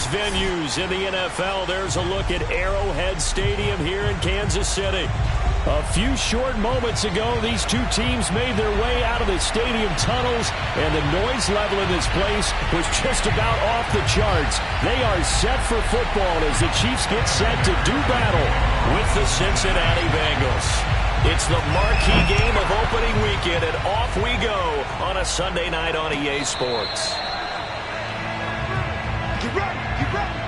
famous venues in the NFL. There's a look at Arrowhead Stadium here in Kansas City. A few short moments ago, these two teams made their way out of the stadium tunnels, and the noise level in this place was just about off the charts. They are set for football as the Chiefs get set to do battle with the Cincinnati Bengals. It's the marquee game of opening weekend, and off we go on a Sunday night on EA Sports. Get ready, get ready.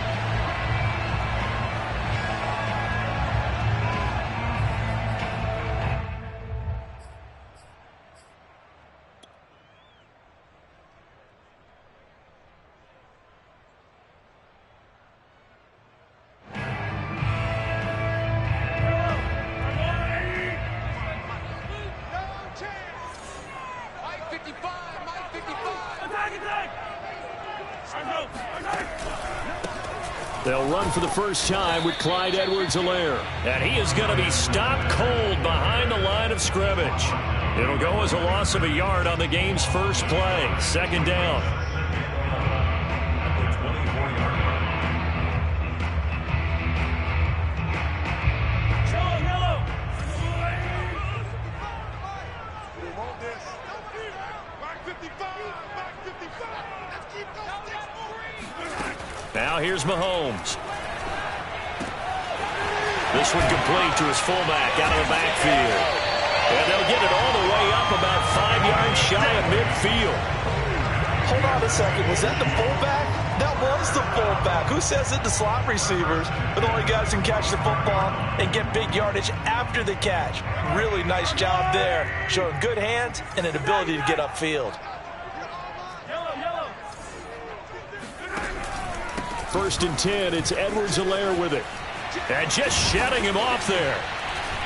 They'll run for the first time with Clyde Edwards-Helaire. And he is going to be stopped cold behind the line of scrimmage. It'll go as a loss of a yard on the game's first play. Second down. Now here's Mahomes. This one complete to his fullback out of the backfield. And they'll get it all the way up about 5 yards shy of midfield. Hold on a second. Was that the fullback? That was the fullback. Who says it? The slot receivers are the only guys who can catch the football and get big yardage after the catch. Really nice job there. Showing good hands and an ability to get upfield. First and 10, it's Edwards-Helaire with it. And just shutting him off there.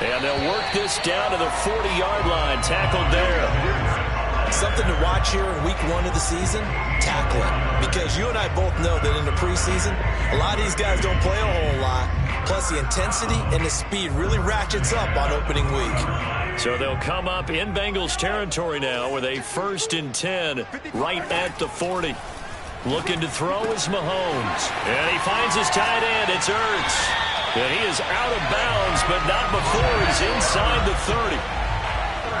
And they'll work this down to the 40-yard line. Tackled there. Something to watch here in week 1 of the season, tackling. Because you and I both know that in the preseason, a lot of these guys don't play a whole lot. Plus the intensity and the speed really ratchets up on opening week. So they'll come up in Bengals territory now with a first and 10 right at the 40. Looking to throw is Mahomes. And he finds his tight end. It's Ertz. And he is out of bounds, but not before he's inside the 30.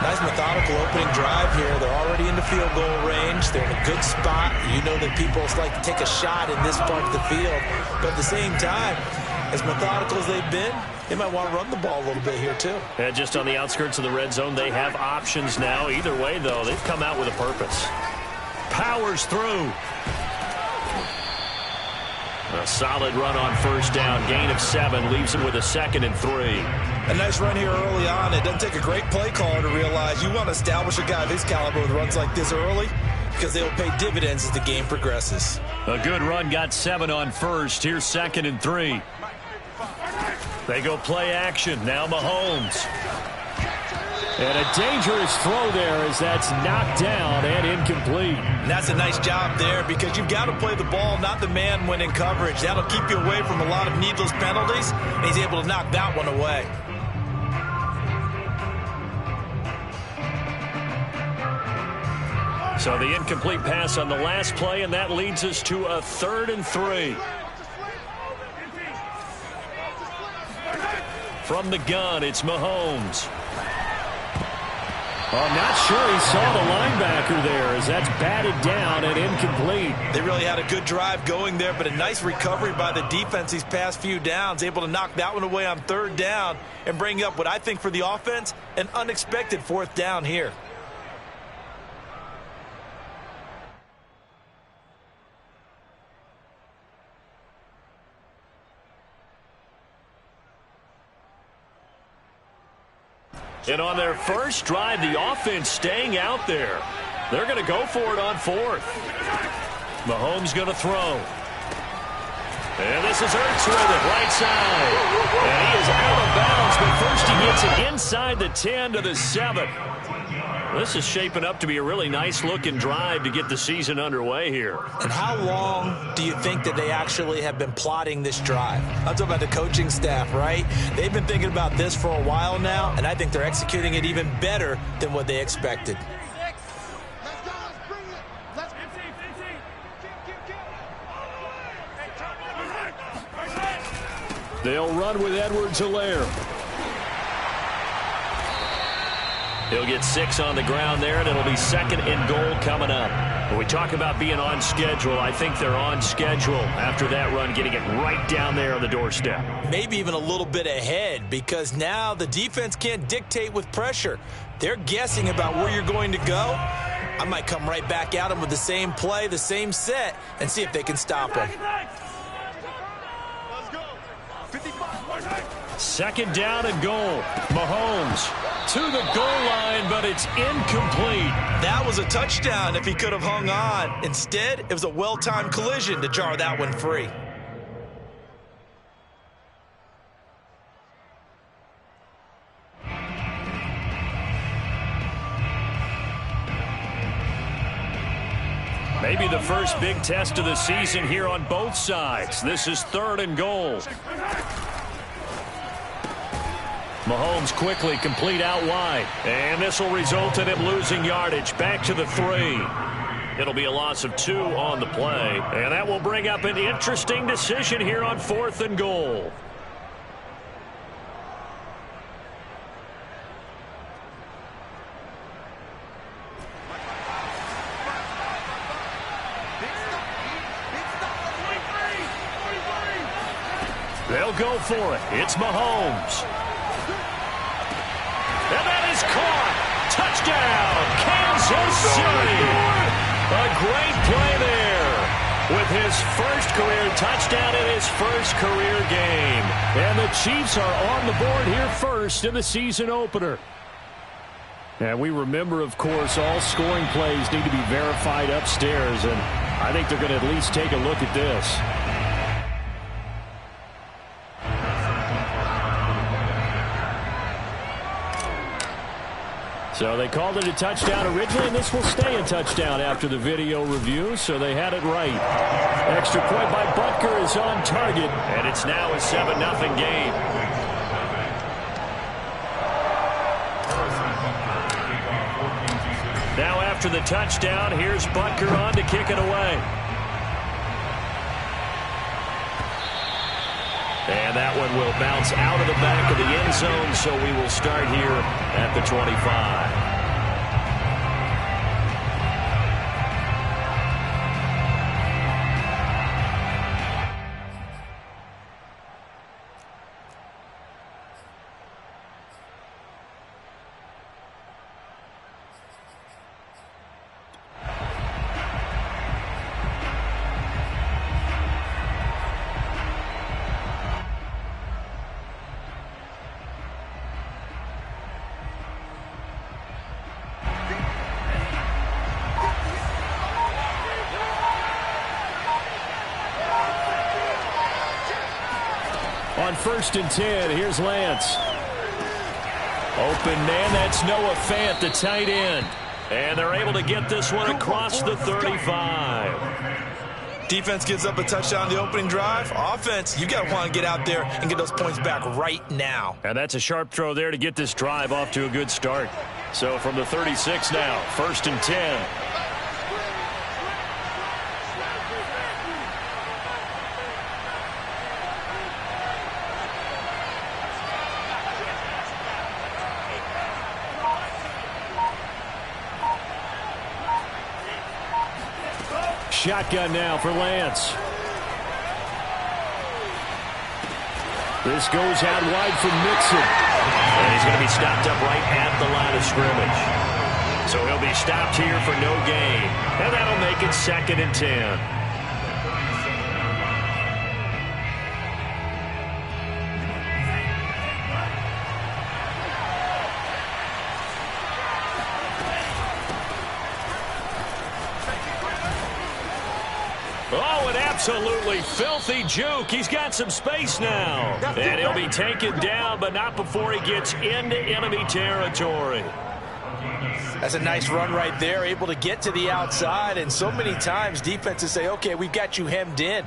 Nice methodical opening drive here. They're already in the field goal range. They're in a good spot. You know that people like to take a shot in this part of the field. But at the same time, as methodical as they've been, they might want to run the ball a little bit here too. And just on the outskirts of the red zone, they have options now. Either way, though, they've come out with a purpose. Powers through. A solid run on first down. Gain of 7 leaves him with a 2nd and 3. A nice run here early on. It doesn't take a great play caller to realize you want to establish a guy of his caliber with runs like this early because they will pay dividends as the game progresses. A good run, got 7 on first. Here's 2nd and 3. They go play action. Now Mahomes. And a dangerous throw there as that's knocked down and incomplete. And that's a nice job there because you've got to play the ball, not the man when in coverage. That'll keep you away from a lot of needless penalties, and he's able to knock that one away. So the incomplete pass on the last play, and that leads us to a 3rd and 3. From the gun, it's Mahomes. I'm not sure he saw the linebacker there as that's batted down and incomplete. They really had a good drive going there, but a nice recovery by the defense these past few downs, able to knock that one away on 3rd down and bring up what I think for the offense, an unexpected 4th down here. And on their first drive, the offense staying out there. They're going to go for it on 4th. Mahomes going to throw. And this is Ertz with it, right side. And he is out of bounds, but first he gets it inside the 10 to the 7. This is shaping up to be a really nice-looking drive to get the season underway here. And how long do you think that they actually have been plotting this drive? I'm talking about the coaching staff, right? They've been thinking about this for a while now, and I think they're executing it even better than what they expected. They'll run with Edwards-Helaire. He'll get 6 on the ground there, and it'll be 2nd and goal coming up. When we talk about being on schedule, I think they're on schedule after that run, getting it right down there on the doorstep. Maybe even a little bit ahead, because now the defense can't dictate with pressure. They're guessing about where you're going to go. I might come right back at them with the same play, the same set, and see if they can stop them. 2nd down and goal. Mahomes to the goal line, but it's incomplete. That was a touchdown if he could have hung on. Instead, it was a well-timed collision to jar that one free. Maybe the first big test of the season here on both sides. This is 3rd and goal. Mahomes quickly complete out wide. And this will result in him losing yardage. Back to the 3. It'll be a loss of 2 on the play. And that will bring up an interesting decision here on 4th and goal. They'll go for it. It's Mahomes. And that is caught. Touchdown, Kansas City. A great play there with his first career touchdown in his first career game. And the Chiefs are on the board here first in the season opener. And we remember, of course, all scoring plays need to be verified upstairs. And I think they're going to at least take a look at this. So they called it a touchdown originally, and this will stay a touchdown after the video review, so they had it right. Extra point by Butker is on target, and it's now a 7-0 game. Now after the touchdown, here's Butker on to kick it away. And that one will bounce out of the back of the end zone, so we will start here at the 25. On 1st and 10, here's Lance. Open man, that's Noah Fant, the tight end. And they're able to get this one across the 35. Defense gives up a touchdown on the opening drive. Offense, you got to want to get out there and get those points back right now. And that's a sharp throw there to get this drive off to a good start. So from the 36 now, 1st and 10. Shotgun now for Lance. This goes out wide for Mixon. And he's going to be stopped up right at the line of scrimmage. So he'll be stopped here for no gain. And that'll make it 2nd and 10. Oh, an absolutely filthy juke. He's got some space now. And he'll be taken down, but not before he gets into enemy territory. That's a nice run right there, able to get to the outside. And so many times defenses say, okay, we've got you hemmed in.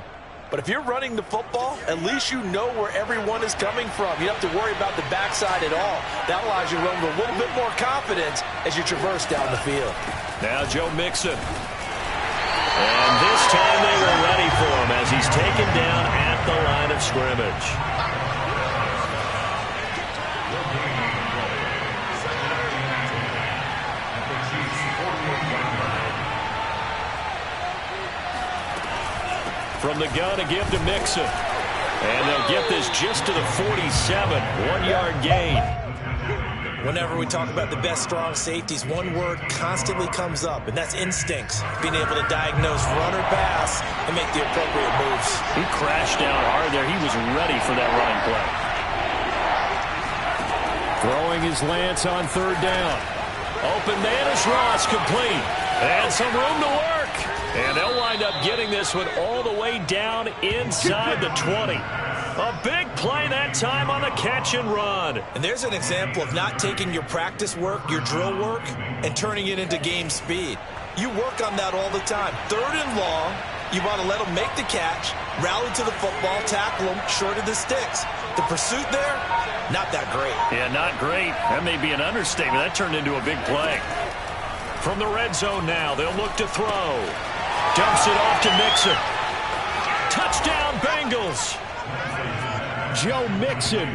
But if you're running the football, at least you know where everyone is coming from. You don't have to worry about the backside at all. That allows you to run with a little bit more confidence as you traverse down the field. Now Joe Mixon. And this time they were ready for him as he's taken down at the line of scrimmage. from the gun to give to Mixon. And they'll get this just to the 47, 1-yard gain. Whenever we talk about the best strong safeties, one word constantly comes up, and that's instincts. Being able to diagnose run or pass and make the appropriate moves. He crashed down hard there. He was ready for that running play. Throwing his Lance on third down. Open man is Ross, complete. And some room to work. And they'll wind up getting this one all the way down inside the 20. A big play that time on the catch and run. And there's an example of not taking your practice work, your drill work, and turning it into game speed. You work on that all the time. Third and long, you want to let them make the catch, rally to the football, tackle them short of the sticks. The pursuit there, not that great. Yeah, not great. That may be an understatement. That turned into a big play. From the red zone now, they'll look to throw. Dumps it off to Mixon. Touchdown, Bengals. Joe Mixon,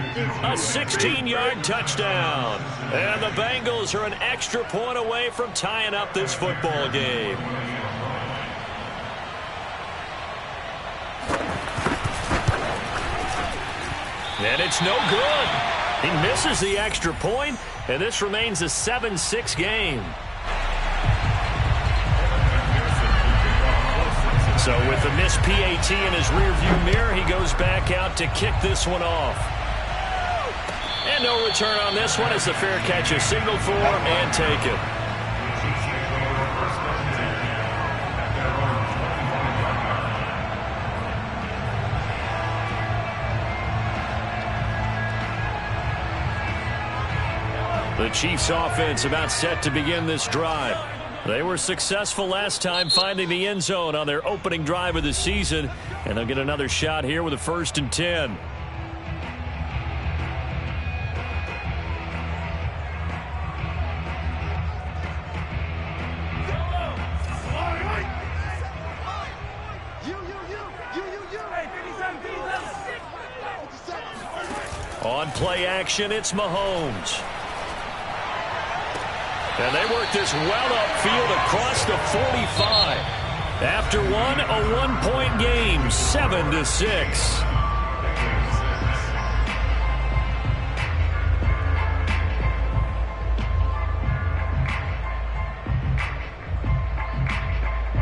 a 16-yard touchdown. And the Bengals are an extra point away from tying up this football game. And it's no good. He misses the extra point, and this remains a 7-6 game. So with the missed PAT in his rearview mirror, he goes back out to kick this one off. And no return on this one as the fair catch is signaled for and taken. The Chiefs offense about set to begin this drive. They were successful last time finding the end zone on their opening drive of the season, and they'll get another shot here with a 1st and 10. On play action, it's Mahomes. And they work this well upfield across the 45. After one, a one-point game, 7-6.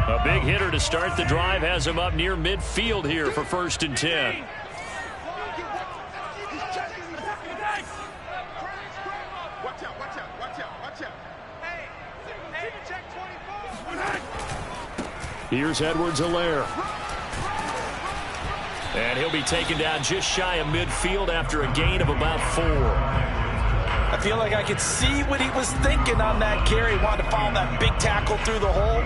A big hitter to start the drive has him up near midfield here for 1st and 10. Here's Edwards-Helaire. And he'll be taken down just shy of midfield after a gain of about 4. I feel like I could see what he was thinking on that carry. Wanted to follow that big tackle through the hole.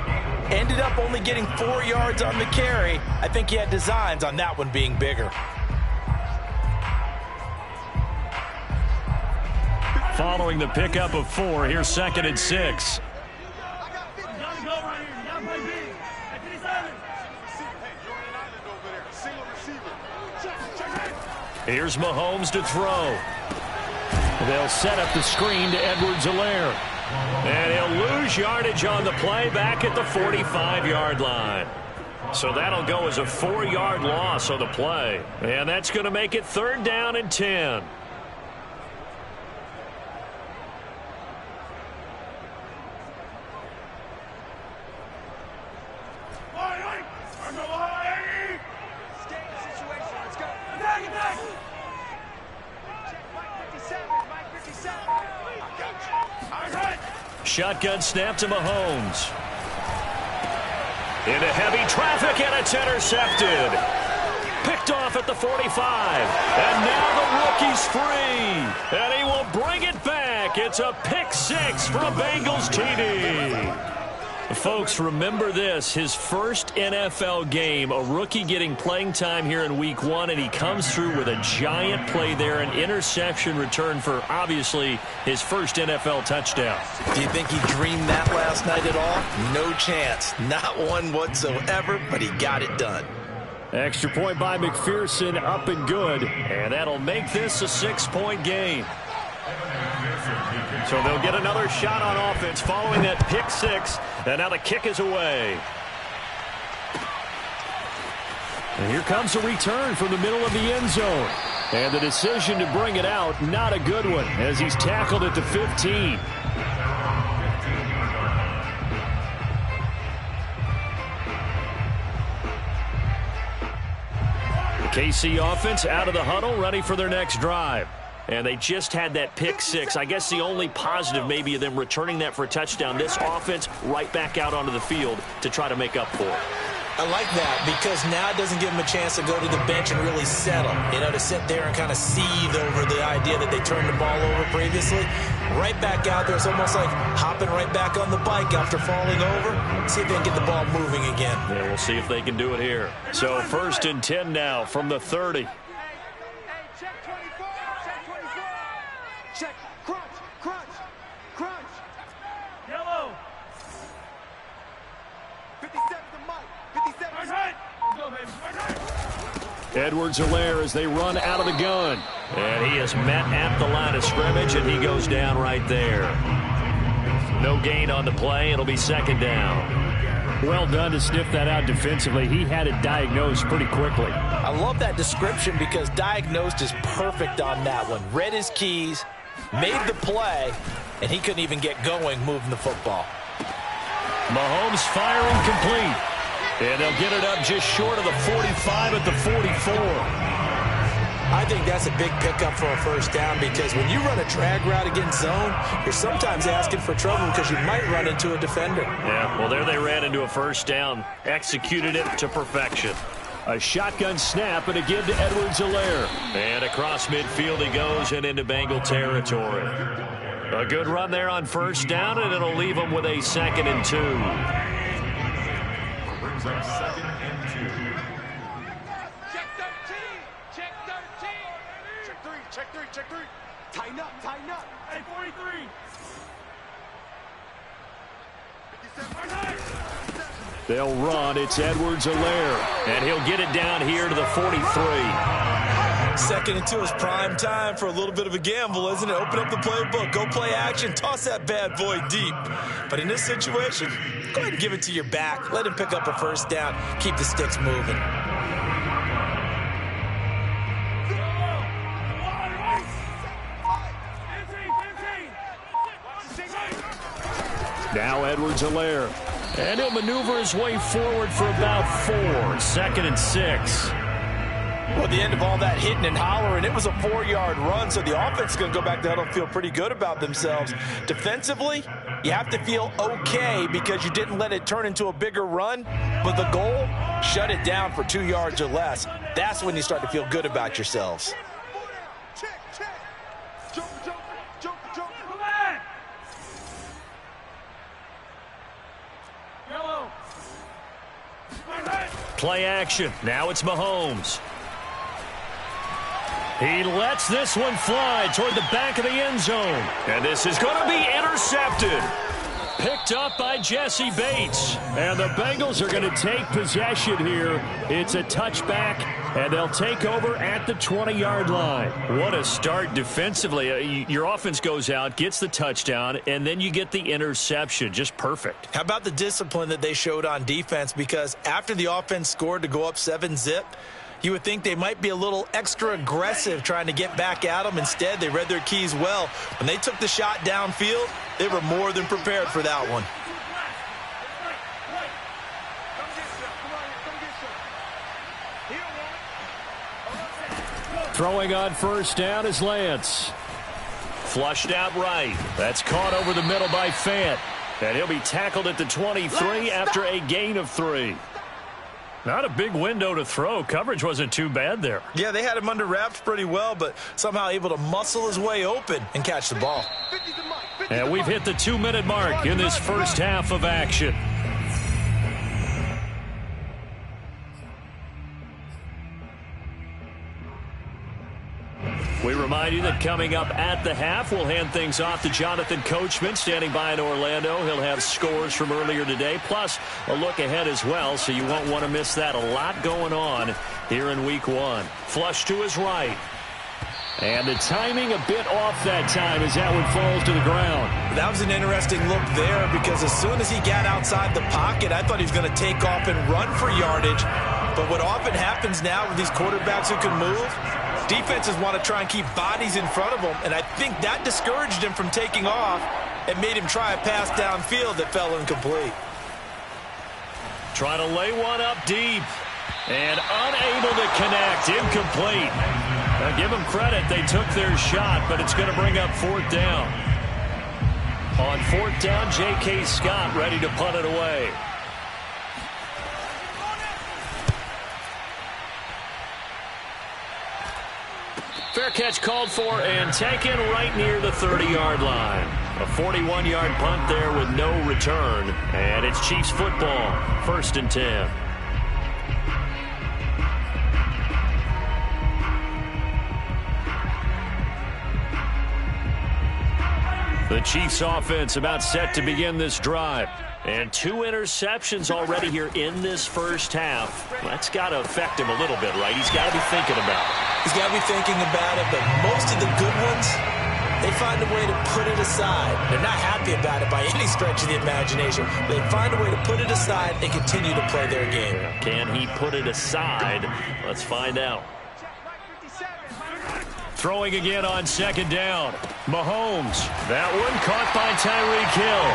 Ended up only getting 4 yards on the carry. I think he had designs on that one being bigger. Following the pickup of 4, here's 2nd and 6. Here's Mahomes to throw. They'll set up the screen to Edwards-Helaire. And he'll lose yardage on the play back at the 45-yard line. So that'll go as a 4-yard loss on the play. And that's going to make it 3rd down and 10. Shotgun snap to Mahomes. Into heavy traffic, and it's intercepted. Picked off at the 45. And now the rookie's free. And he will bring it back. It's a pick 6 for a Bengals TD. Folks, remember this. His first NFL game, a rookie getting playing time here in week 1, and he comes through with a giant play there, an interception return for, obviously, his first NFL touchdown. Do you think he dreamed that last night at all? No chance. Not one whatsoever, but he got it done. Extra point by McPherson, up and good. And that'll make this a 6-point game. So they'll get another shot on offense following that pick 6. And now the kick is away. And here comes a return from the middle of the end zone. And the decision to bring it out, not a good one, as he's tackled at the 15. The KC offense out of the huddle, ready for their next drive. And they just had that pick six. I guess the only positive maybe of them returning that for a touchdown. This offense right back out onto the field to try to make up for it. I like that because now it doesn't give them a chance to go to the bench and really settle. To sit there and kind of seethe over the idea that they turned the ball over previously. Right back out there. It's almost like hopping right back on the bike after falling over. See if they can get the ball moving again. Yeah, we'll see if they can do it here. So 1st and 10 now from the 30. Check 24, check 24. Check, crunch, crunch, crunch. Yellow. 57 to Mike. 57 to Mike. Go, baby. Edwards-Helaire as they run out of the gun. And he is met at the line of scrimmage, and he goes down right there. No gain on the play. It'll be 2nd down. Well done to sniff that out defensively. He had it diagnosed pretty quickly. I love that description because diagnosed is perfect on that one. Read his keys, made the play, and he couldn't even get going moving the football. Mahomes firing complete. And they'll get it up just short of the 45 at the 44. I think that's a big pickup for a 1st down because when you run a drag route against zone, you're sometimes asking for trouble because you might run into a defender. Yeah, well, there they ran into a 1st down. Executed it to perfection. A shotgun snap and a give to Edwards-Helaire. And across midfield he goes and into Bengal territory. A good run there on 1st down, and it'll leave them with a 2nd and 2. Brings up 2nd and 2. Check 13. Check 13. Check 3. Check 3. Check 3. Tighten up. Tighten up. Hey, 43. 57. They'll run. It's Edwards-Helaire. And he'll get it down here to the 43. 2nd and 2 is prime time for a little bit of a gamble, isn't it? Open up the playbook, go play action, toss that bad boy deep. But in this situation, go ahead and give it to your back. Let him pick up a 1st down. Keep the sticks moving. Now Edwards-Helaire. And he'll maneuver his way forward for about 4. 2nd and 6. Well, at the end of all that hitting and hollering, it was a 4-yard run, so the offense is going to go back to huddle and feel pretty good about themselves. Defensively, you have to feel okay because you didn't let it turn into a bigger run, but the goal, shut it down for 2 yards or less. That's when you start to feel good about yourselves. Check, check. Jump, jump, jump, jump. Come on. Yellow. Play action. Now it's Mahomes. He lets this one fly toward the back of the end zone. And this is going to be intercepted. Picked up by Jesse Bates. And the Bengals are going to take possession here. It's a touchback, and they'll take over at the 20-yard line. What a start defensively. Your offense goes out, gets the touchdown, and then you get the interception. Just perfect. How about the discipline that they showed on defense? Because after the offense scored to go up 7-zip, you would think they might be a little extra aggressive trying to get back at them. Instead, they read their keys well. When they took the shot downfield, they were more than prepared for that one. Throwing on 1st down is Lance. Flushed out right. That's caught over the middle by Fant. And he'll be tackled at the 23 after a gain of 3. Not a big window to throw. Coverage wasn't too bad there. Yeah, they had him under wraps pretty well, but somehow able to muscle his way open and catch the ball. And we've hit the 2-minute mark in this 1st half of action. We remind you that coming up at the half, we'll hand things off to Jonathan Coachman, standing by in Orlando. He'll have scores from earlier today, plus a look ahead as well, so you won't want to miss that. A lot going on here in Week 1. Flush to his right. And the timing a bit off that time as that one falls to the ground. That was an interesting look there because as soon as he got outside the pocket, I thought he was going to take off and run for yardage. But what often happens now with these quarterbacks who can move, defenses want to try and keep bodies in front of them, and I think that discouraged him from taking off and made him try a pass downfield that fell incomplete. Trying to lay one up deep and unable to connect. Incomplete. Now give them credit. They took their shot, but it's going to bring up 4th down. On 4th down, J.K. Scott ready to punt it away. Fair catch called for and taken right near the 30-yard line. A 41-yard punt there with no return. And it's Chiefs football, 1st and 10. The Chiefs offense about set to begin this drive. And 2 interceptions already here in this first half. That's got to affect him a little bit, right? He's got to be thinking about it. He's got to be thinking about it, but most of the good ones, they find a way to put it aside. They're not happy about it by any stretch of the imagination. They find a way to put it aside and continue to play their game. Can he put it aside? Let's find out. Throwing again on 2nd down. Mahomes. That one caught by Tyreek Hill.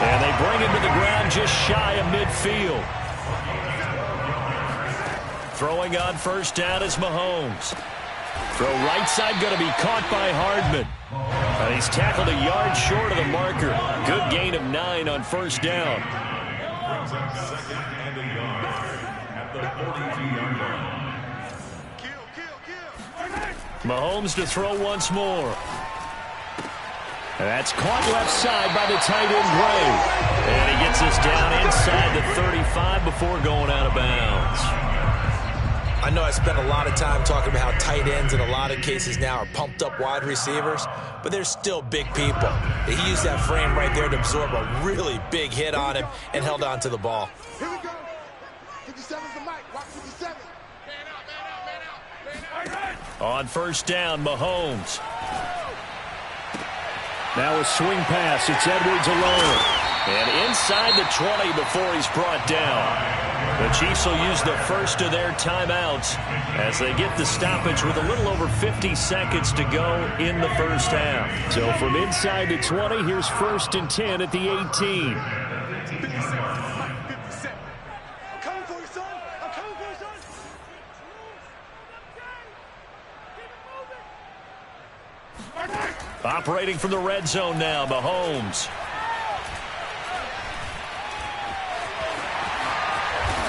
And they bring him to the ground just shy of midfield. Throwing on 1st down is Mahomes. Throw right side going to be caught by Hardman. And he's tackled a yard short of the marker. Good gain of 9 on 1st down. Brings up 2nd and a yard at the 42-yard line. Mahomes to throw once more. And that's caught left side by the tight end Gray. And he gets us down inside the 35 before going out of bounds. I know I spent a lot of time talking about how tight ends in a lot of cases now are pumped up wide receivers, but they're still big people. He used that frame right there to absorb a really big hit on him and held on to the ball. Here we go. 57's the mic. Watch 57. Man out, man out, man out, man out. On 1st down, Mahomes. Now a swing pass. It's Edwards alone. And inside the 20 before he's brought down. The Chiefs will use the first of their timeouts as they get the stoppage with a little over 50 seconds to go in the first half. So from inside the 20, here's 1st and 10 at the 18. 57. I'm coming for you, son. I'm coming for you, son. Operating from the red zone now, Mahomes.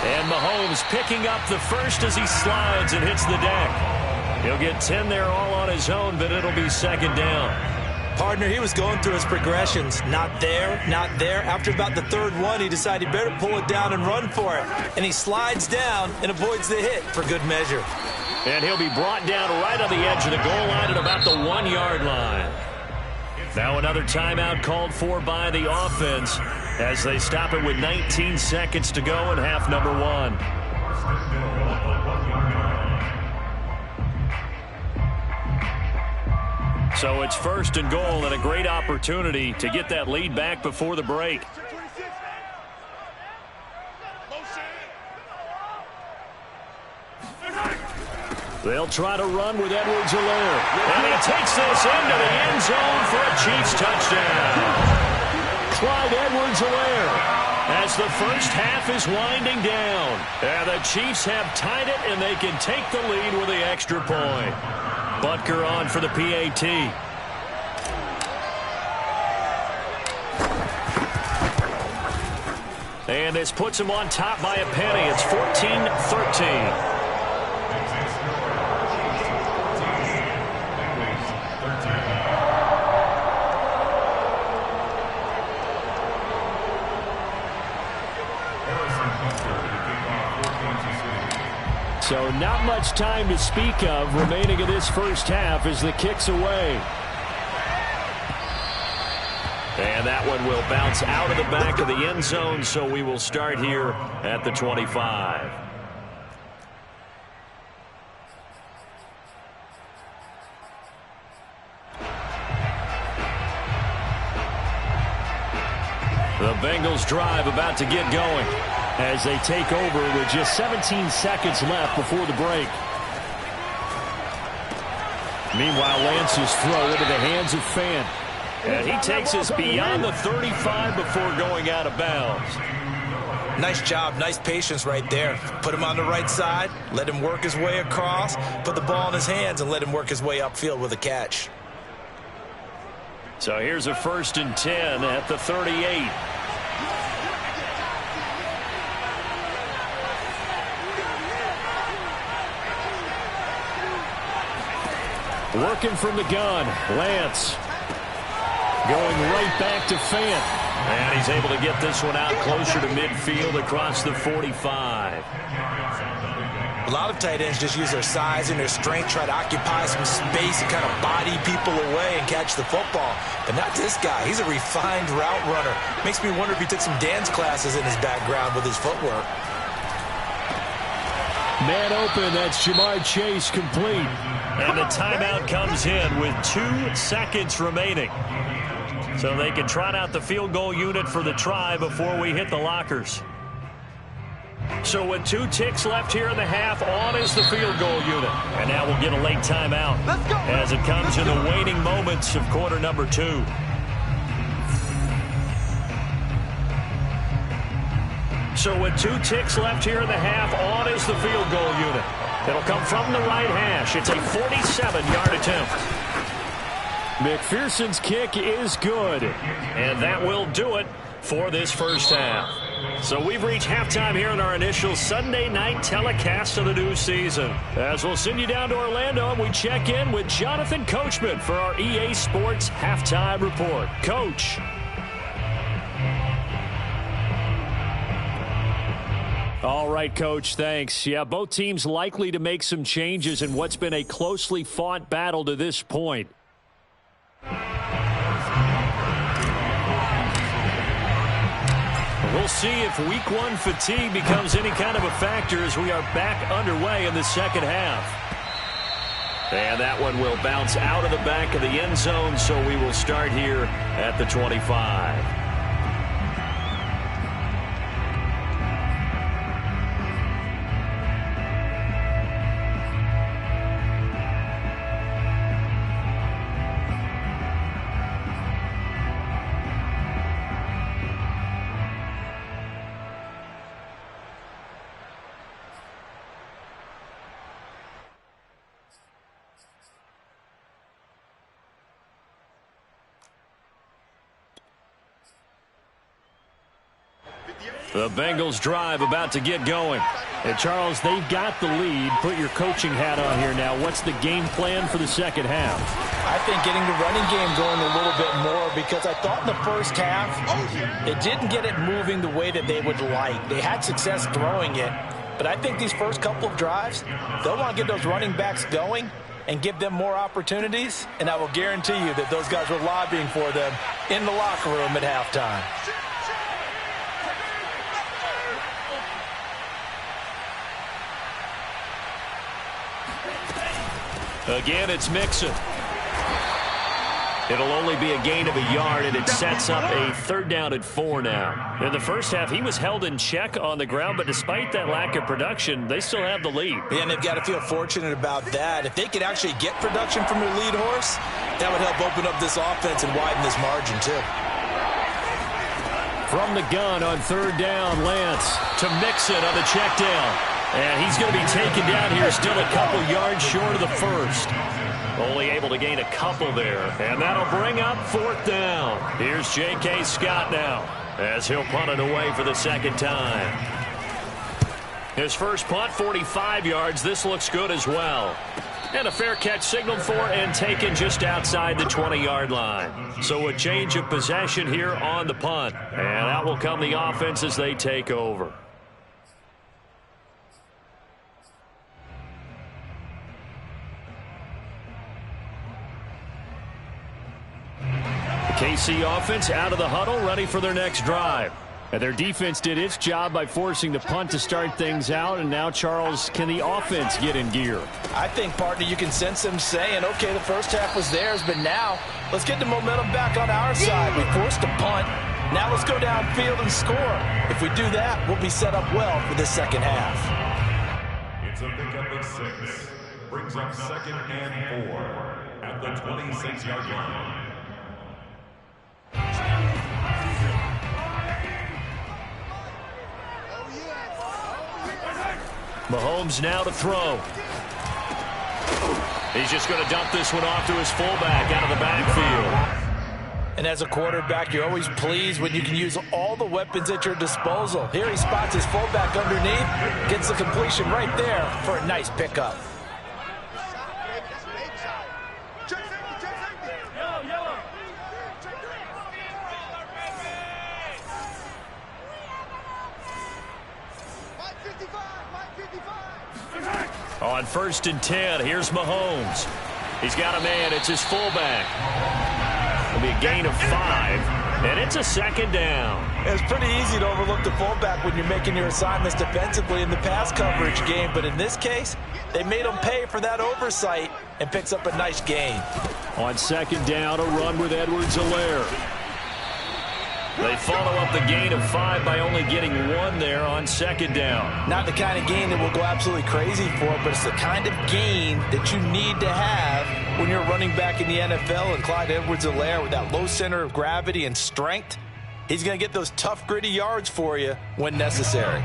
And Mahomes picking up the first as he slides and hits the deck. He'll get 10 there all on his own, but it'll be 2nd down. Partner, he was going through his progressions. Not there, not there. After about the 3rd one, he decided he better pull it down and run for it. And he slides down and avoids the hit for good measure. And he'll be brought down right on the edge of the goal line at about the 1-yard line. Now another timeout called for by the offense as they stop it with 19 seconds to go in half number 1. So it's 1st and goal and a great opportunity to get that lead back before the break. They'll try to run with Edwards-Helaire. And he takes this into the end zone for a Chiefs touchdown. Clyde Edwards-Helaire as the first half is winding down. And the Chiefs have tied it, and they can take the lead with the extra point. Butker on for the PAT. And this puts him on top by a penny. It's 14-13. So not much time to speak of remaining in this first half as the kick's away. And that one will bounce out of the back of the end zone, so we will start here at the 25. Bengals drive about to get going as they take over with just 17 seconds left before the break. Meanwhile, Lance's throw into the hands of Fant. And he takes us beyond the 35 before going out of bounds. Nice job, nice patience right there. Put him on the right side, let him work his way across, put the ball in his hands, and let him work his way upfield with a catch. So here's a 1st and 10 at the 38. Working from the gun, Lance. Going right back to Fant. And he's able to get this one out closer to midfield across the 45. A lot of tight ends just use their size and their strength, try to occupy some space and kind of body people away and catch the football. But not this guy. He's a refined route runner. Makes me wonder if he took some dance classes in his background with his footwork. Man open, that's Jamar Chase complete. And the timeout comes in with 2 seconds remaining. So they can trot out the field goal unit for the try before we hit the lockers. So with 2 ticks left here in the half, on is the field goal unit. And now we'll get a late timeout as it comes in the waning moments of quarter number 2. So with 2 ticks left here in the half, on is the field goal unit. It'll come from the right hash. It's a 47-yard attempt. McPherson's kick is good. And that will do it for this first half. So we've reached halftime here in our initial Sunday night telecast of the new season. As we'll send you down to Orlando and we check in with Jonathan Coachman for our EA Sports Halftime Report. Coach. All right, Coach, thanks. Yeah, both teams likely to make some changes in what's been a closely fought battle to this point. We'll see if week 1 fatigue becomes any kind of a factor as we are back underway in the second half. And that one will bounce out of the back of the end zone, so we will start here at the 25. The Bengals drive about to get going. And Charles, they've got the lead. Put your coaching hat on here now. What's the game plan for the second half? I think getting the running game going a little bit more, because I thought in the first half it didn't get it moving the way that they would like. They had success throwing it, but I think these first couple of drives, they'll want to get those running backs going and give them more opportunities, and I will guarantee you that those guys were lobbying for them in the locker room at halftime. Again, it's Mixon. It'll only be a gain of a yard, and it sets up a 3rd down and 4 now. In the first half, he was held in check on the ground, but despite that lack of production, they still have the lead. Yeah, and they've got to feel fortunate about that. If they could actually get production from their lead horse, that would help open up this offense and widen this margin, too. From the gun on 3rd down, Lance to Mixon on the check down. And he's going to be taken down here, still a couple yards short of the first. Only able to gain a couple there. And that'll bring up 4th down. Here's J.K. Scott now as he'll punt it away for the second time. His first punt, 45 yards. This looks good as well. And a fair catch signaled for and taken just outside the 20-yard line. So a change of possession here on the punt. And out will come the offense as they take over. KC offense out of the huddle, ready for their next drive. And their defense did its job by forcing the punt to start things out. And now, Charles, can the offense get in gear? I think, partner, you can sense them saying, okay, the first half was theirs, but now let's get the momentum back on our side. We forced a punt. Now let's go downfield and score. If we do that, we'll be set up well for this second half. It's a pickup of 6. Brings up 2nd and 4 at the 26-yard line. Mahomes now to throw. He's just going to dump this one off to his fullback out of the backfield. And as a quarterback, you're always pleased when you can use all the weapons at your disposal. Here he spots his fullback underneath, gets the completion right there for a nice pickup. On 1st and 10, here's Mahomes. He's got a man. It's his fullback. It'll be a gain of 5, and it's a 2nd down. It's pretty easy to overlook the fullback when you're making your assignments defensively in the pass coverage game, but in this case, they made him pay for that oversight and picks up a nice gain. On 2nd down, a run with Edwards-Helaire. They follow up the gain of 5 by only getting 1 there on 2nd down. Not the kind of gain that will go absolutely crazy for, but it's the kind of gain that you need to have when you're running back in the NFL. And Clyde Edwards-Helaire, with that low center of gravity and strength, he's going to get those tough, gritty yards for you when necessary.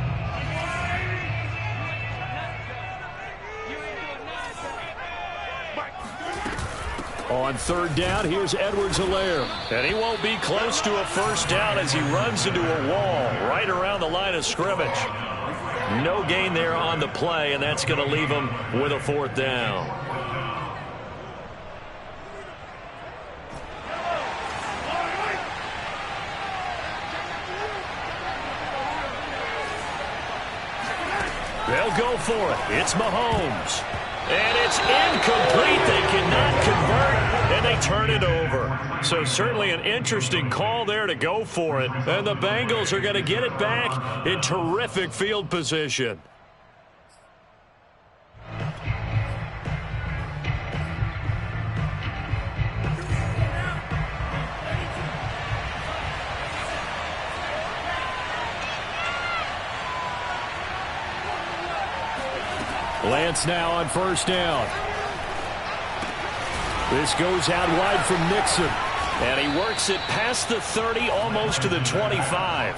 On 3rd down, here's Edwards-Helaire. And he won't be close to a 1st down as he runs into a wall right around the line of scrimmage. No gain there on the play, and that's going to leave him with a 4th down. They'll go for it. It's Mahomes. And it's incomplete. They cannot convert, and they turn it over. So certainly an interesting call there to go for it. And the Bengals are going to get it back in terrific field position. Lance now on 1st down. This goes out wide from Nixon. And he works it past the 30, almost to the 25.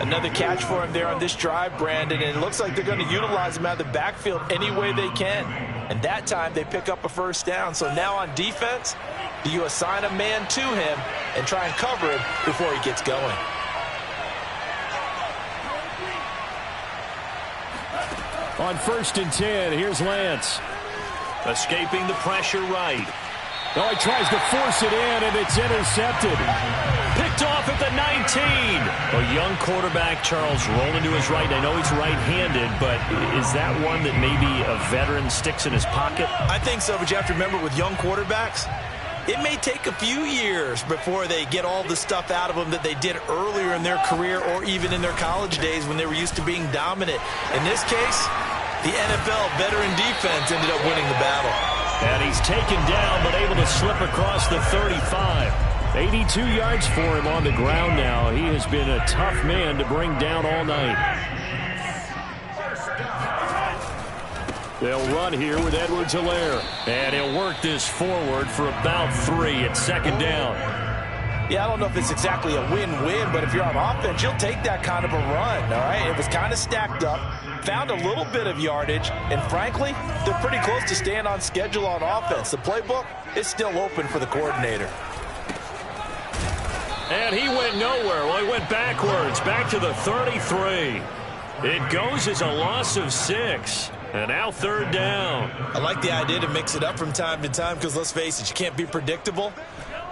Another catch for him there on this drive, Brandon. And it looks like they're going to utilize him out of the backfield any way they can. And that time they pick up a 1st down. So now on defense, do you assign a man to him and try and cover him before he gets going? On 1st and 10, here's Lance. Escaping the pressure right. Oh, he tries to force it in, and it's intercepted. Picked off at the 19. A young quarterback, Charles, rolling to his right. I know he's right-handed, but is that one that maybe a veteran sticks in his pocket? I think so, but you have to remember with young quarterbacks, it may take a few years before they get all the stuff out of them that they did earlier in their career or even in their college days when they were used to being dominant. In this case, the NFL veteran defense ended up winning the battle. And he's taken down but able to slip across the 35. 82 yards for him on the ground now. He has been a tough man to bring down all night. They'll run here with Edwards-Helaire. And he'll work this forward for about 3 at 2nd down. Yeah, I don't know if it's exactly a win-win, but if you're on offense, you'll take that kind of a run, all right? It was kind of stacked up, found a little bit of yardage, and frankly, they're pretty close to staying on schedule on offense. The playbook is still open for the coordinator. And he went nowhere. Well, he went backwards, back to the 33. It goes as a loss of 6. And now 3rd down. I like the idea to mix it up from time to time because, let's face it, you can't be predictable.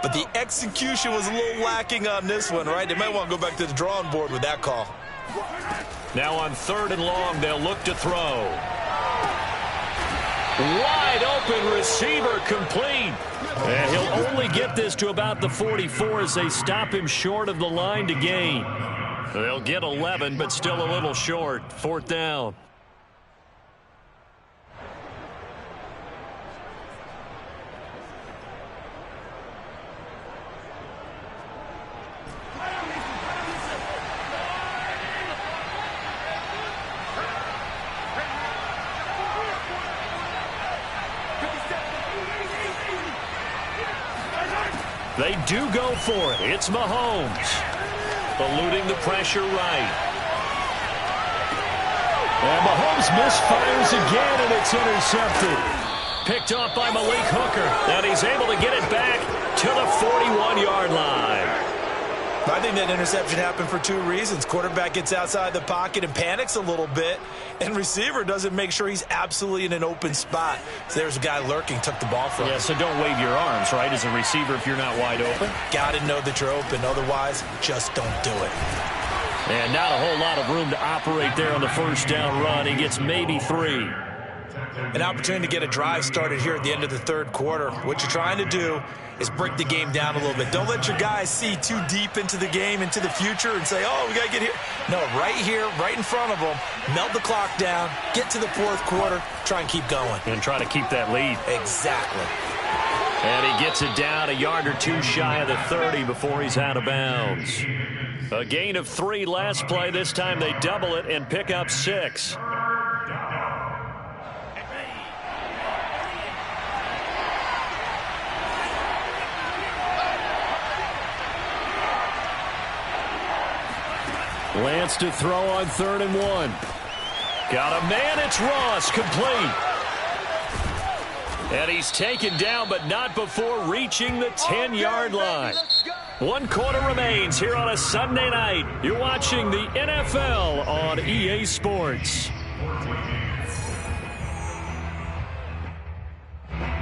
But the execution was a little lacking on this one, right? They might want to go back to the drawing board with that call. Now on 3rd and long, they'll look to throw. Wide open receiver complete. And he'll only get this to about the 44 as they stop him short of the line to gain. They'll get 11, but still a little short. 4th down. They do go for it. It's Mahomes. Eluding the pressure right. And Mahomes misfires again, and it's intercepted. Picked off by Malik Hooker. And he's able to get it back to the 41-yard line. I think that interception happened for two reasons. Quarterback gets outside the pocket and panics a little bit, and receiver doesn't make sure he's absolutely in an open spot. So there's a guy lurking, took the ball from him. Yeah, so don't wave your arms, right, as a receiver if you're not wide open. Got to know that you're open. Otherwise, just don't do it. And not a whole lot of room to operate there on the first down run. He gets maybe 3. An opportunity to get a drive started here at the end of the third quarter. What you're trying to do is break the game down a little bit. Don't let your guys see too deep into the game, into the future, and say, oh, we got to get here. No, right here, right in front of them, melt the clock down, get to the fourth quarter, try and keep going. And try to keep that lead. Exactly. And he gets it down a yard or two shy of the 30 before he's out of bounds. A gain of 3 last play. This time they double it and pick up 6. Lance to throw on 3rd and 1. Got a man, it's Ross, complete. And he's taken down, but not before reaching the 10-yard line. 1 quarter remains here on a Sunday night. You're watching the NFL on EA Sports.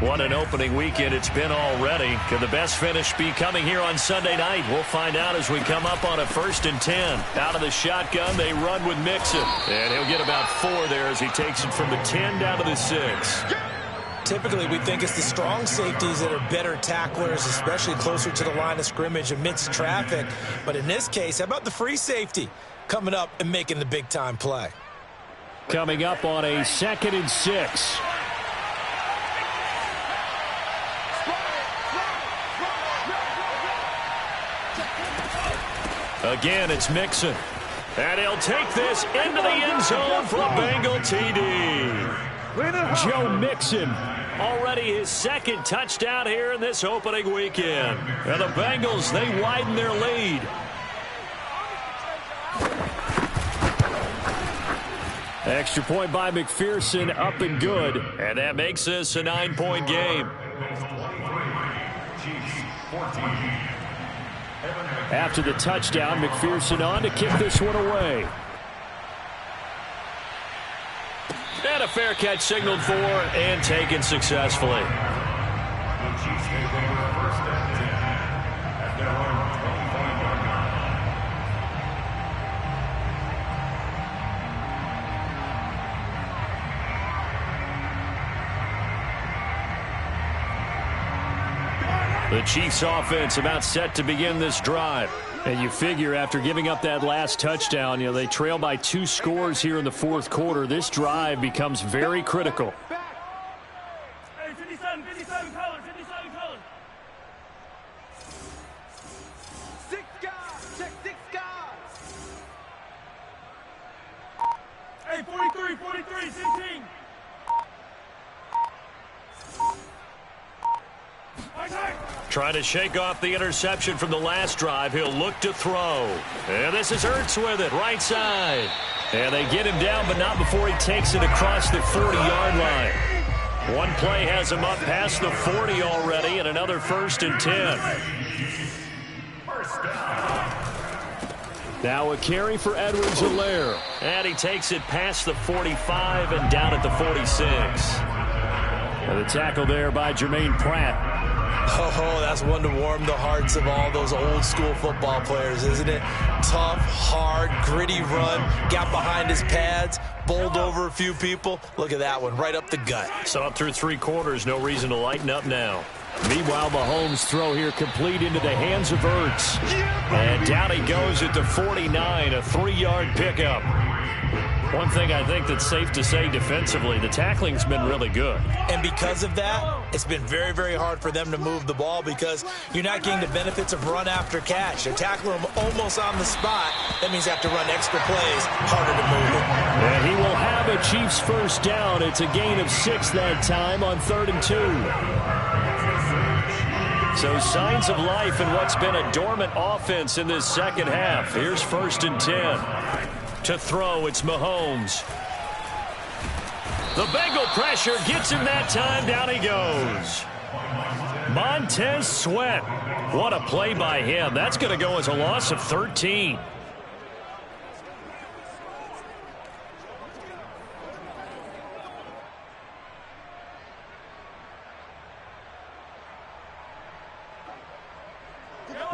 What an opening weekend it's been already. Could the best finish be coming here on Sunday night? We'll find out as we come up on a 1st and 10. Out of the shotgun, they run with Mixon. And he'll get about 4 there as he takes it from the 10 down to the 6. Typically, we think it's the strong safeties that are better tacklers, especially closer to the line of scrimmage amidst traffic. But in this case, how about the free safety coming up and making the big-time play? Coming up on a 2nd and 6. Again, it's Mixon. And he'll take this into the end zone for a Bengal TD. Joe Mixon, already his 2nd touchdown here in this opening weekend. And the Bengals, they widen their lead. Extra point by McPherson, up and good. And that makes this a 9-point game. After the touchdown, McPherson on to kick this one away. And a fair catch signaled for and taken successfully. The Chiefs take over 1st and 10 at their own 25-yard line. The Chiefs offense about set to begin this drive. And you figure after giving up that last touchdown, they trail by 2 scores here in the 4th quarter. This drive becomes very critical. Hey, 57 color, 57 color. 6 guys, check 6 guys. Hey, 43, 16. Trying to shake off the interception from the last drive. He'll look to throw. And this is Ertz with it, right side. And they get him down, but not before he takes it across the 40-yard line. One play has him up past the 40 already, and another 1st and 10. Now a carry for Edwards-Helaire. And he takes it past the 45 and down at the 46. And the tackle there by Jermaine Pratt. Oh, that's one to warm the hearts of all those old-school football players, isn't it? Tough, hard, gritty run, got behind his pads, bowled over a few people. Look at that one, right up the gut. So up through 3 quarters, no reason to lighten up now. Meanwhile, Mahomes' throw here complete into the hands of Ertz. And down he goes at the 49, a 3-yard pickup. One thing I think that's safe to say defensively, the tackling's been really good. And because of that, it's been very, very hard for them to move the ball because you're not getting the benefits of run after catch. They're tackling him almost on the spot. That means they have to run extra plays, harder to move it. And he will have a Chiefs 1st down. It's a gain of 6 that time on 3rd and 2. So signs of life in what's been a dormant offense in this second half. Here's 1st and 10. To throw, it's Mahomes. The Bengal pressure gets him that time. Down he goes. Montez Sweat. What a play by him. That's going to go as a loss of 13.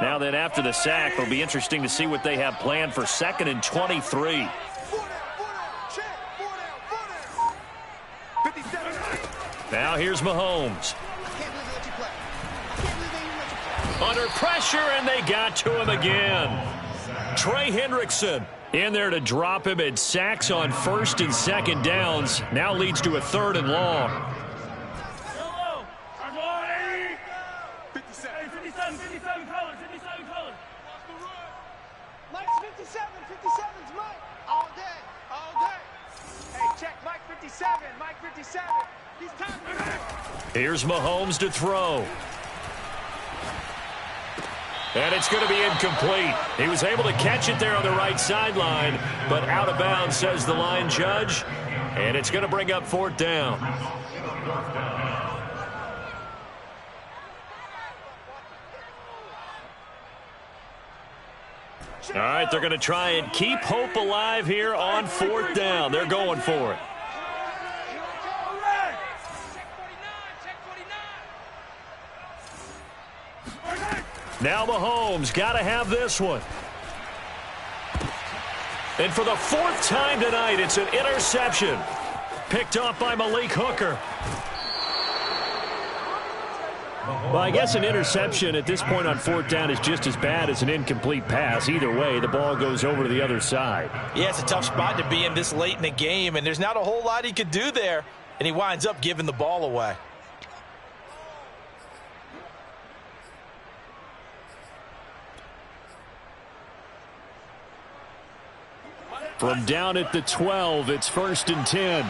Now then, after the sack, it'll be interesting to see what they have planned for 2nd and 23. Now here's Mahomes. Under pressure, and they got to him again. Trey Hendrickson in there to drop him. It sacks on 1st and 2nd downs. Now leads to a 3rd and long. 57 colors. Mike's 57's Mike. All day. Hey, check Mike 57. Mike 57. He's time. Here's Mahomes to throw. And it's going to be incomplete. He was able to catch it there on the right sideline, but out of bounds, says the line judge. And it's going to bring up 4th down. All right, they're going to try and keep hope alive here on 4th down. They're going for it. Now Mahomes got to have this one. And for the 4th time tonight, it's an interception. Picked off by Malik Hooker. Well, I guess an interception at this point on 4th down is just as bad as an incomplete pass. Either way, the ball goes over to the other side. Yeah, it's a tough spot to be in this late in the game, and there's not a whole lot he could do there, and he winds up giving the ball away. From down at the 12, it's 1st and 10.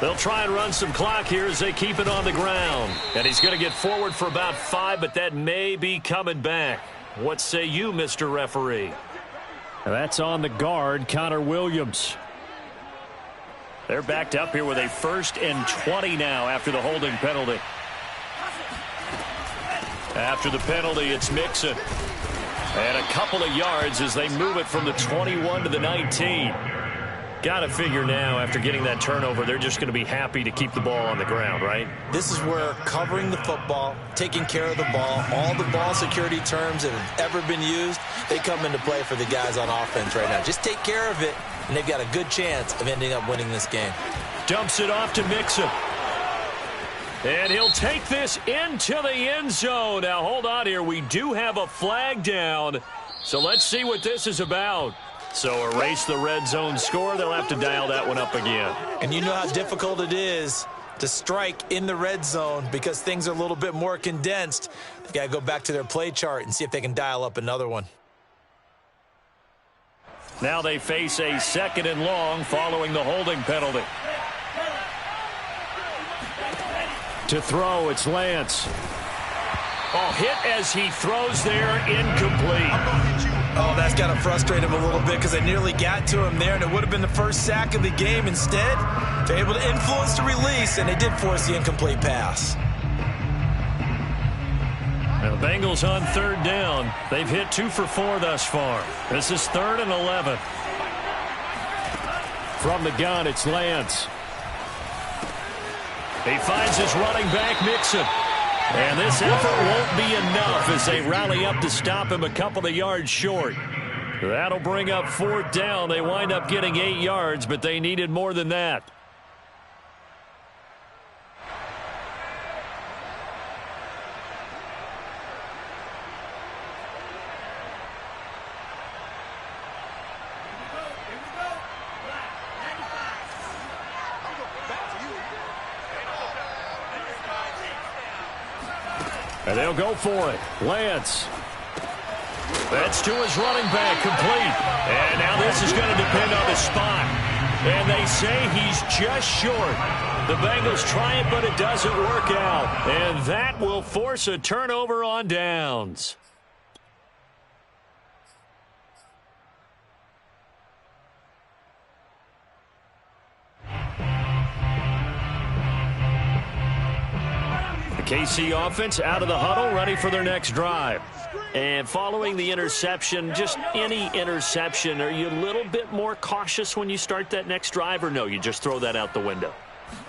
They'll try and run some clock here as they keep it on the ground. And he's going to get forward for about 5, but that may be coming back. What say you, Mr. Referee? That's on the guard, Connor Williams. They're backed up here with a 1st and 20 now after the holding penalty. After the penalty, it's Mixon. And a couple of yards as they move it from the 21 to the 19. Got to figure now, after getting that turnover, they're just going to be happy to keep the ball on the ground, right? This is where covering the football, taking care of the ball, all the ball security terms that have ever been used, they come into play for the guys on offense right now. Just take care of it, and they've got a good chance of ending up winning this game. Dumps it off to Mixon. And he'll take this into the end zone. Now, hold on here. We do have a flag down. So let's see what this is about. So erase the red zone score. They'll have to dial that one up again. And you know how difficult it is to strike in the red zone because things are a little bit more condensed. They've got to go back to their play chart and see if they can dial up another one. Now they face a 2nd and long following the holding penalty. To throw, it's Lance. Oh, hit as he throws there, incomplete. Oh, that's got to frustrate him a little bit because they nearly got to him there, and it would have been the first sack of the game. Instead, they're able to influence the release, and they did force the incomplete pass. Now the Bengals on 3rd down. They've hit 2 for 4 thus far. This is 3rd and 11. From the gun, it's Lance. He finds his running back, Mixon. And this effort won't be enough as they rally up to stop him a couple of yards short. That'll bring up 4th down. They wind up getting 8 yards, but they needed more than that. And they'll go for it. Lance. That's to his running back, complete. And now this is going to depend on the spot. And they say he's just short. The Bengals try it, but it doesn't work out. And that will force a turnover on downs. The KC offense out of the huddle, ready for their next drive. And following the interception, just any interception, are you a little bit more cautious when you start that next drive, or no, you just throw that out the window?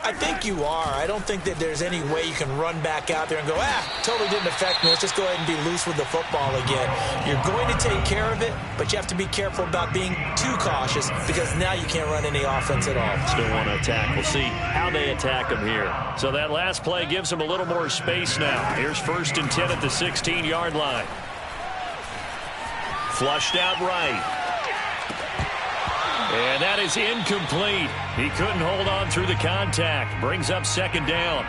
I think you are. I don't think that there's any way you can run back out there and go, totally didn't affect me. Let's just go ahead and be loose with the football again. You're going to take care of it, but you have to be careful about being too cautious because now you can't run any offense at all. Still want to attack. We'll see how they attack them here. So that last play gives them a little more space now. Here's 1st and 10 at the 16-yard line. Flushed out right. And that is incomplete. He couldn't hold on through the contact. Brings up 2nd down.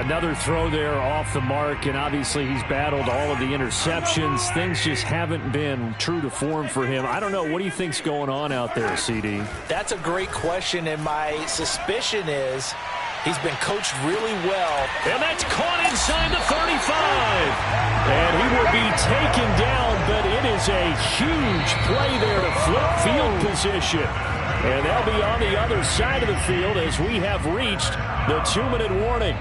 Another throw there off the mark, and obviously he's battled all of the interceptions. Things just haven't been true to form for him. I don't know. What do you think's going on out there, CD? That's a great question, and my suspicion is he's been coached really well. And that's caught inside the 35. And he will be taken down, but it is a huge play there to flip field position. And they'll be on the other side of the field as we have reached the 2-minute warning.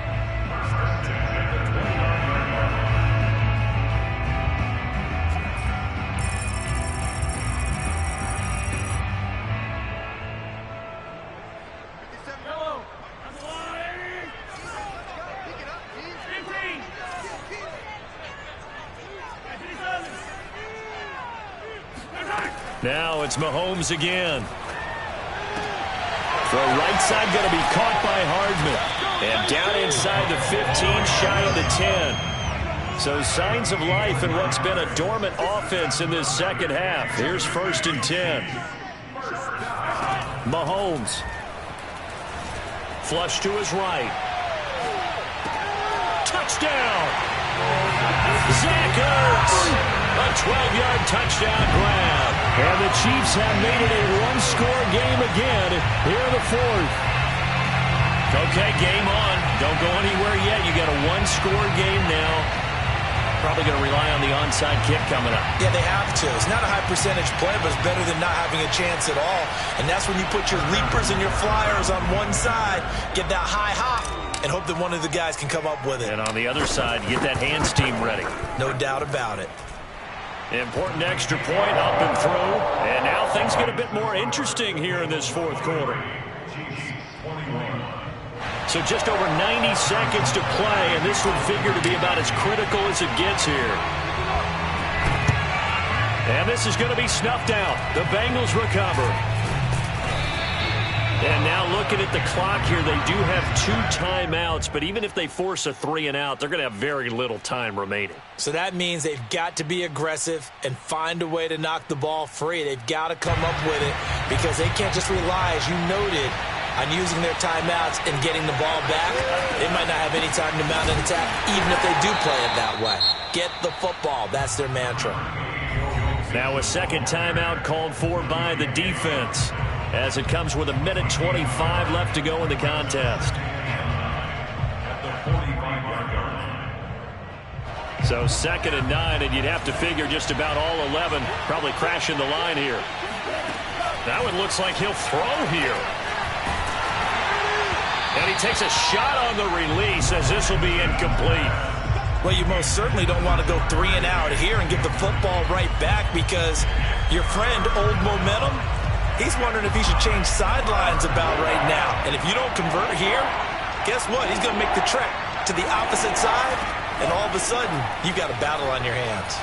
Now it's Mahomes again. The right side going to be caught by Hardman. And down inside the 15, shy of the 10. So signs of life in what's been a dormant offense in this second half. Here's 1st and 10. Mahomes. Flush to his right. Touchdown! Zach Ertz! A 12-yard touchdown grab. And the Chiefs have made it a one-score game again here in the 4th. Okay, game on. Don't go anywhere yet. You got a one-score game now. Probably going to rely on the onside kick coming up. Yeah, they have to. It's not a high-percentage play, but it's better than not having a chance at all. And that's when you put your leapers and your flyers on one side, get that high hop, and hope that one of the guys can come up with it. And on the other side, get that hands team ready. No doubt about it. Important extra point up and through. And now things get a bit more interesting here in this 4th quarter. So just over 90 seconds to play, and this would figure to be about as critical as it gets here. And this is going to be snuffed out. The Bengals recover. And now looking at the clock here, they do have 2 timeouts, but even if they force a 3-and-out, they're going to have very little time remaining. So that means they've got to be aggressive and find a way to knock the ball free. They've got to come up with it because they can't just rely, as you noted, on using their timeouts and getting the ball back. They might not have any time to mount an attack, even if they do play it that way. Get the football. That's their mantra. Now a 2nd timeout called for by the defense, as it comes with 1:25 left to go in the contest. So 2nd and 9, and you'd have to figure just about all 11 probably crashing the line here. Now it looks like he'll throw here. And he takes a shot on the release as this will be incomplete. Well, you most certainly don't want to go 3-and-out here and give the football right back because your friend, Old Momentum, he's wondering if he should change sidelines about right now. And if you don't convert here, guess what? He's going to make the trek to the opposite side, and all of a sudden, you've got a battle on your hands.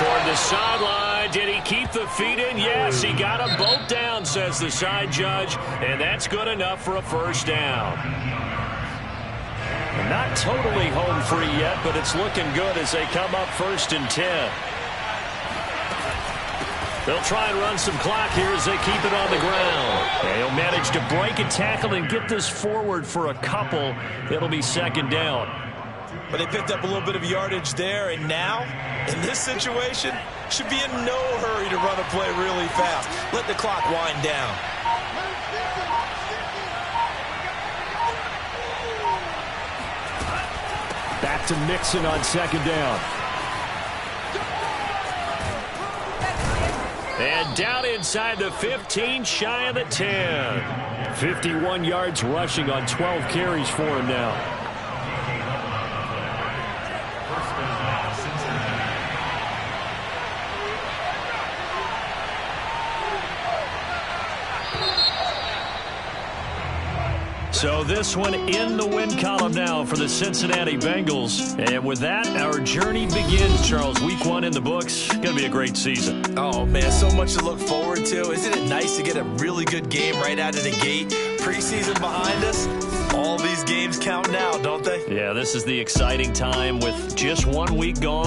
Toward the sideline. Did he keep the feet in? Yes, he got them both down, says the side judge, and that's good enough for a 1st down. Not totally home free yet, but it's looking good as they come up 1st and 10. They'll try and run some clock here as they keep it on the ground. And he'll manage to break a tackle and get this forward for a couple. It'll be 2nd down. But they picked up a little bit of yardage there, and now, in this situation, should be in no hurry to run a play really fast. Let the clock wind down. Back to Mixon on second down. And down inside the 15, shy of the 10. 51 yards rushing on 12 carries for him now. So this one in the win column now for the Cincinnati Bengals. And with that, our journey begins, Charles. Week 1 in the books. Going to be a great season. Oh, man, so much to look forward to. Isn't it nice to get a really good game right out of the gate? Preseason behind us. All these games count now, don't they? Yeah, this is the exciting time with just 1 week gone.